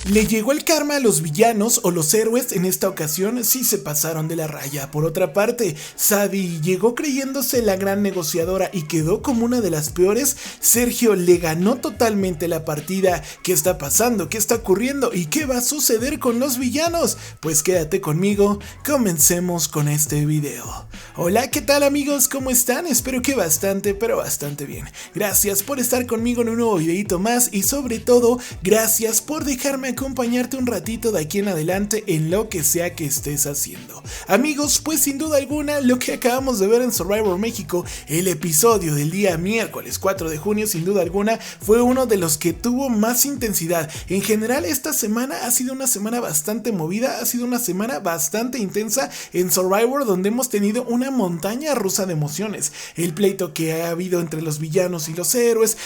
Le llegó el karma a los villanos o los héroes. En esta ocasión sí se pasaron de la raya. Por otra parte, Sadie llegó creyéndose la gran negociadora y quedó como una de las peores. Sergio le ganó totalmente la partida. ¿Qué está pasando? ¿Qué está ocurriendo? ¿Y qué va a suceder con los villanos? Pues quédate conmigo, comencemos con este video. Hola, ¿qué tal amigos? ¿Cómo están? Espero que bastante, pero bastante bien. Gracias por estar conmigo en un nuevo videito más y sobre todo, gracias por dejarme acompañarte un ratito de aquí en adelante en lo que sea que estés haciendo. Amigos, pues sin duda alguna lo que acabamos de ver en Survivor México, el episodio del día miércoles 4 de junio, sin duda alguna fue uno de los que tuvo más intensidad. En general esta semana ha sido una semana bastante movida, ha sido una semana bastante intensa en Survivor, donde hemos tenido una montaña rusa de emociones. El pleito que ha habido entre los villanos y los héroes,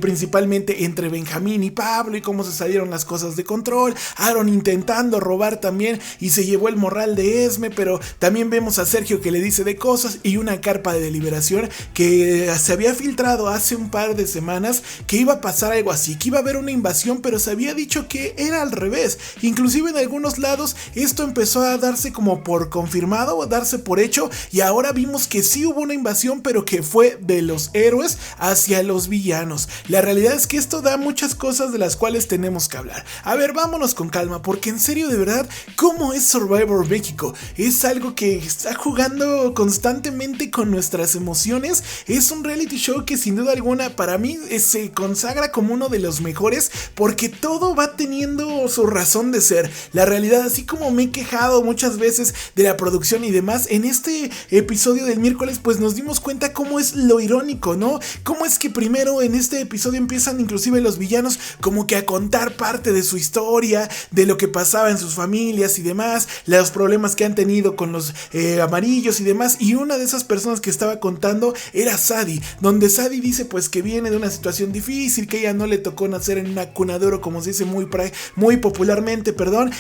principalmente entre Benjamín y Pablo y cómo se salieron las cosas de control, Aaron intentando robar también y se llevó el morral de Esme, pero también vemos a Sergio que le dice de cosas y una carpa de deliberación que se había filtrado hace un par de semanas que iba a pasar algo así, que iba a haber una invasión, pero se había dicho que era al revés. Inclusive en algunos lados esto empezó a darse como por confirmado o darse por hecho y ahora vimos que sí hubo una invasión, pero que fue de los héroes hacia los villanos. La realidad es que esto da muchas cosas de las cuales tenemos que hablar. A ver, vámonos con calma, porque en serio, de verdad, ¿cómo es Survivor México? Es algo que está jugando constantemente con nuestras emociones. Es un reality show que sin duda alguna para mí se consagra como uno de los mejores, porque todo va teniendo su razón de ser. La realidad, así como me he quejado muchas veces de la producción y demás, en este episodio del miércoles pues nos dimos cuenta cómo es lo irónico, ¿no? Cómo es que primero en este episodio empiezan inclusive los villanos como que a contar parte de su historia, de lo que pasaba en sus familias y demás, los problemas que han tenido con los amarillos y demás, y una de esas personas que estaba contando era Sadie, donde Sadie dice pues que viene de una situación difícil, que ella no le tocó nacer en una cuna de oro, como se dice muy popularmente,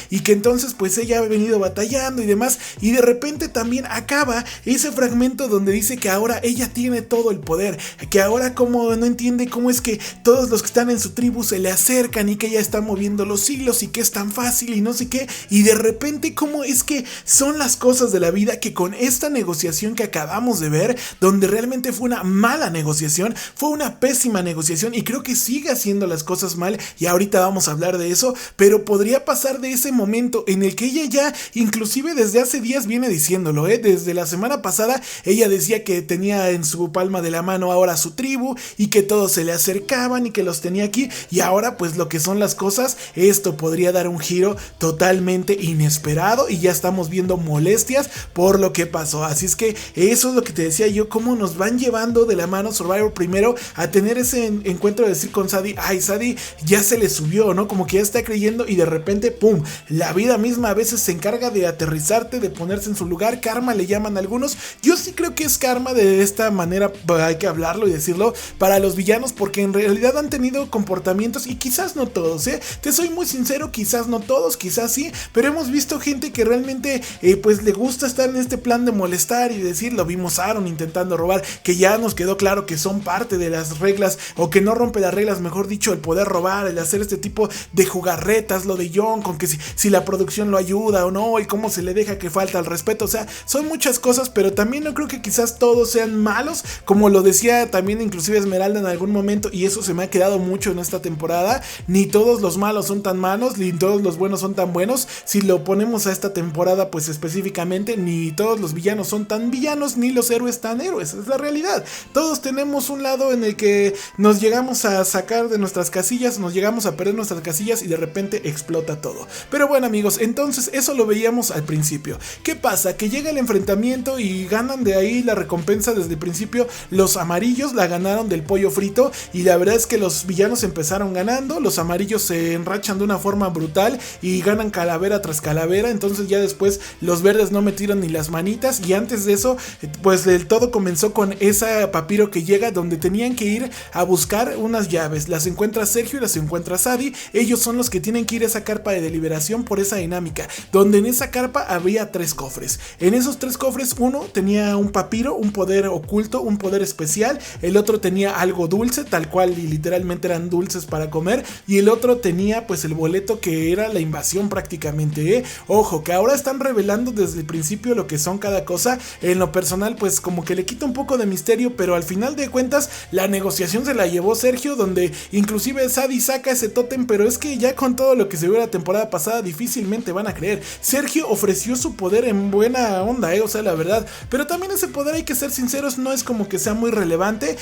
y que entonces pues ella ha venido batallando y demás, y de repente también acaba ese fragmento donde dice que ahora ella tiene todo el poder, que ahora como no entiende cómo es que todos los que están en su tribu se le acercan y que ella está moviendo los hilos y que es tan fácil y no sé qué, y de repente cómo es que son las cosas de la vida, que con esta negociación que acabamos de ver, donde realmente fue una mala negociación, fue una pésima negociación y creo que sigue haciendo las cosas mal y ahorita vamos a hablar de eso, pero podría pasar de ese momento en el que ella ya inclusive desde hace días viene diciéndolo, desde la semana pasada ella decía que tenía en su palma de la mano ahora su tribu y que todos se le acercaban y que los tenía aquí, y ahora pues lo que son las cosas, esto podría dar un giro totalmente inesperado y ya estamos viendo molestias por lo que pasó. Así es que eso es lo que te decía yo, cómo nos van llevando de la mano Survivor primero a tener ese encuentro de decir con Sadie, ay, Sadie ya se le subió, ¿no? Como que ya está creyendo y de repente pum, la vida misma a veces se encarga de aterrizarte, de ponerse en su lugar. Karma le llaman algunos, yo sí creo que es karma, de esta manera hay que hablarlo y decirlo para los villanos, porque en realidad han tenido comportamientos y quizás no todos, te soy muy sincero, quizás no todos, quizás sí, pero hemos visto gente que realmente pues le gusta estar en este plan de molestar y decir, lo vimos a Aaron intentando robar, que ya nos quedó claro que son parte de las reglas, o que no rompe las reglas, mejor dicho, el poder robar, el hacer este tipo de jugarretas, lo de John, con que si la producción lo ayuda o no, y cómo se le deja que falta al respeto, o sea, son muchas cosas, pero también no creo que quizás todos sean malos, como lo decía también inclusive Esmeralda en algún momento, y eso se me ha quedado mucho en esta temporada, ni todos los malos son tan malos, ni todos los buenos son tan buenos. Si lo ponemos a esta temporada pues específicamente, ni todos los villanos son tan villanos, ni los héroes tan héroes, es la realidad. Todos tenemos un lado en el que nos llegamos a sacar de nuestras casillas, nos llegamos a perder nuestras casillas y de repente explota todo. Pero bueno amigos, entonces eso lo veíamos al principio. ¿Qué pasa? Que llega el enfrentamiento y ganan de ahí la recompensa desde el principio. Los amarillos la ganaron del pollo frito y la verdad es que los villanos empezaron ganando, los amarillos se enrachan de una forma brutal y ganan calavera tras calavera. Entonces ya después los verdes no metieron ni las manitas, y antes de eso pues del todo comenzó con esa papiro que llega, donde tenían que ir a buscar unas llaves. Las encuentra Sergio y las encuentra Sadie. Ellos son los que tienen que ir a esa carpa de deliberación por esa dinámica, donde en esa carpa había 3 cofres. En esos 3 cofres, uno tenía un papiro, un poder oculto, un poder especial, el otro tenía algo dulce, tal cual y literalmente eran dulces para comer, y el otro tenía pues pues el boleto que era la invasión prácticamente, ¿eh? Ojo, que ahora están revelando desde el principio lo que son cada cosa. En lo personal pues como que le quita un poco de misterio, pero al final de cuentas la negociación se la llevó Sergio, donde inclusive Sadie saca ese tótem, pero es que ya con todo lo que se vio la temporada pasada difícilmente van a creer. Sergio ofreció su poder en buena onda, o sea, la verdad, pero también ese poder, hay que ser sinceros, no es como que sea muy relevante,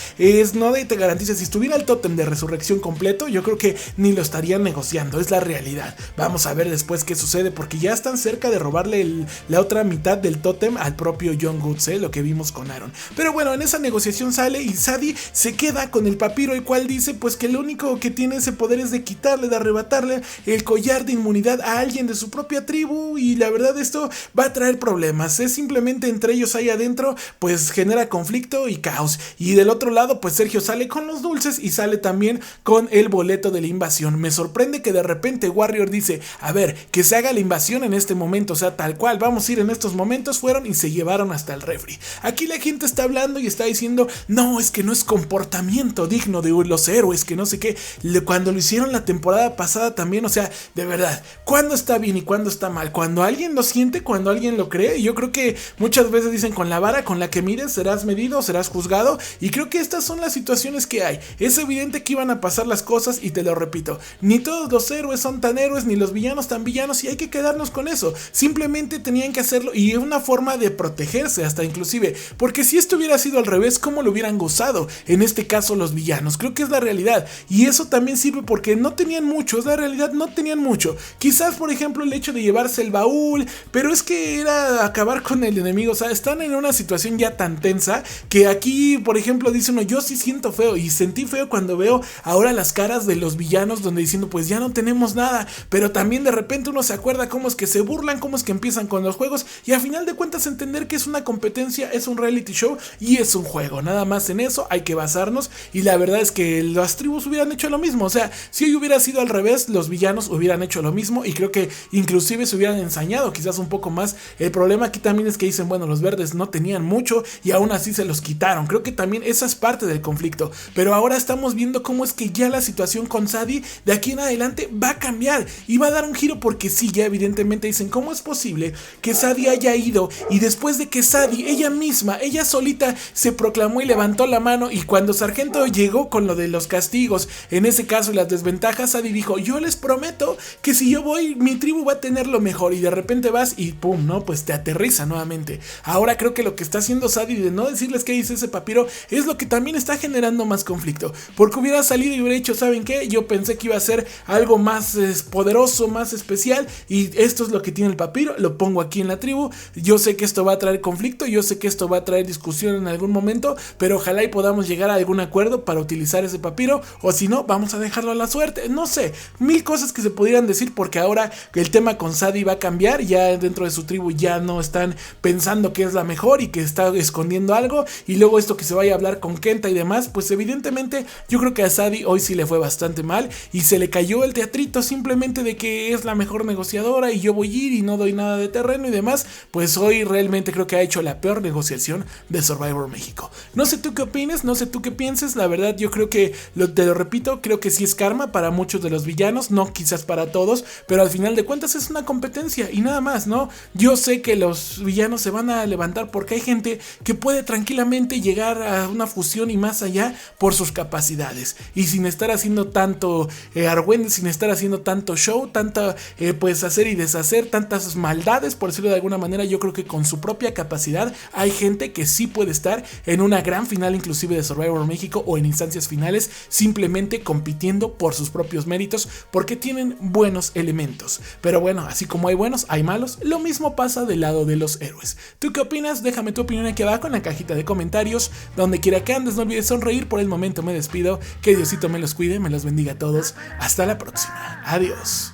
no te garantiza. Si estuviera el tótem de resurrección completo, yo creo que ni lo estarían negociando, es la realidad. Vamos a ver después qué sucede, porque ya están cerca de robarle la otra mitad del tótem al propio John Goods, lo que vimos con Aaron. Pero bueno, en esa negociación sale y Sadie se queda con el papiro, el cual dice pues que lo único que tiene ese poder es de quitarle, de arrebatarle el collar de inmunidad a alguien de su propia tribu, y la verdad esto va a traer problemas, es simplemente entre ellos ahí adentro, pues genera conflicto y caos. Y del otro lado pues Sergio sale con los dulces y sale también con el boleto de la invasión. Me sorprende que de repente Warrior dice, a ver, que se haga la invasión en este momento, o sea, tal cual, vamos a ir en estos momentos, fueron y se llevaron hasta el refri. Aquí la gente está hablando y está diciendo, no, es que no es comportamiento digno de los héroes, que no sé qué, cuando lo hicieron la temporada pasada también, o sea, de verdad, ¿cuándo está bien y cuándo está mal? Cuando alguien lo siente, cuando alguien lo cree. Y yo creo que muchas veces dicen, con la vara con la que mires serás medido, serás juzgado, y creo que estas son las situaciones que hay. Es evidente que iban a pasar las cosas, y te lo repito, ni todos los héroes son tan héroes, ni los villanos tan villanos, y hay que quedarnos con eso. Simplemente tenían que hacerlo, y es una forma de protegerse hasta inclusive, porque si esto hubiera sido al revés, ¿cómo lo hubieran gozado? En este caso los villanos, creo que es la realidad, y eso también sirve porque no tenían mucho, es la realidad, no tenían mucho. Quizás por ejemplo el hecho de llevarse el baúl, pero es que era acabar con el enemigo, o sea, están en una situación ya tan tensa, que aquí por ejemplo dice uno, yo sí siento feo, y sentí feo cuando veo ahora las caras de los villanos, donde diciendo pues ya no tenemos nada, pero también de repente uno se acuerda cómo es que se burlan, cómo es que empiezan con los juegos, y a final de cuentas entender que es una competencia, es un reality show y es un juego, nada más. En eso hay que basarnos, y la verdad es que las tribus hubieran hecho lo mismo, o sea, si hoy hubiera sido al revés, los villanos hubieran hecho lo mismo, y creo que inclusive se hubieran ensañado quizás un poco más. El problema aquí también es que dicen, bueno, los verdes no tenían mucho y aún así se los quitaron, creo que también esa es parte del conflicto, pero ahora estamos viendo cómo es que ya la situación con Sadie de aquí en adelante va a cambiar y va a dar un giro, porque sí, ya evidentemente dicen, ¿cómo es posible que Sadie haya ido, y después de que Sadie, ella misma, ella solita se proclamó y levantó la mano, y cuando Sargento llegó con lo de los castigos, en ese caso las desventajas, Sadie dijo, yo les prometo que si yo voy, mi tribu va a tener lo mejor, y de repente vas y pum, ¿no? Pues te aterriza nuevamente. Ahora creo que lo que está haciendo Sadie de no decirles qué dice ese papiro es lo que también está generando más conflicto, porque hubiera salido y hubiera dicho, ¿saben qué? Yo pensé que iba a ser algo más poderoso, más especial, y esto es lo que tiene el papiro, lo pongo aquí en la tribu, yo sé que esto va a traer conflicto, yo sé que esto va a traer discusión en algún momento, pero ojalá y podamos llegar a algún acuerdo para utilizar ese papiro, o si no, vamos a dejarlo a la suerte, no sé, mil cosas que se pudieran decir, porque ahora el tema con Sadie va a cambiar, ya dentro de su tribu ya no están pensando que es la mejor y que está escondiendo algo, y luego esto que se vaya a hablar con Kenta y demás, pues evidentemente yo creo que a Sadie hoy sí le fue bastante mal, y se le cayó el teatrito simplemente de que es la mejor negociadora y yo voy a ir y no doy nada de terreno y demás. Pues hoy realmente creo que ha hecho la peor negociación de Survivor México. No sé tú qué opines, no sé tú qué pienses, la verdad yo creo que, te lo repito, creo que sí es karma para muchos de los villanos, no quizás para todos, pero al final de cuentas es una competencia y nada más, ¿no? Yo sé que los villanos se van a levantar porque hay gente que puede tranquilamente llegar a una fusión y más allá por sus capacidades, y sin estar haciendo tanto argüende, sin estar haciendo tanto show, tanta pues hacer y deshacer, tantas maldades por decirlo de alguna manera. Yo creo que con su propia capacidad hay gente que sí puede estar en una gran final inclusive de Survivor México o en instancias finales, simplemente compitiendo por sus propios méritos porque tienen buenos elementos. Pero bueno, así como hay buenos, hay malos, lo mismo pasa del lado de los héroes. ¿Tú qué opinas? Déjame tu opinión aquí abajo en la cajita de comentarios. Donde quiera que andes, no olvides sonreír. Por el momento me despido, que Diosito me los cuide, me los bendiga a todos. Hasta la próxima, adiós.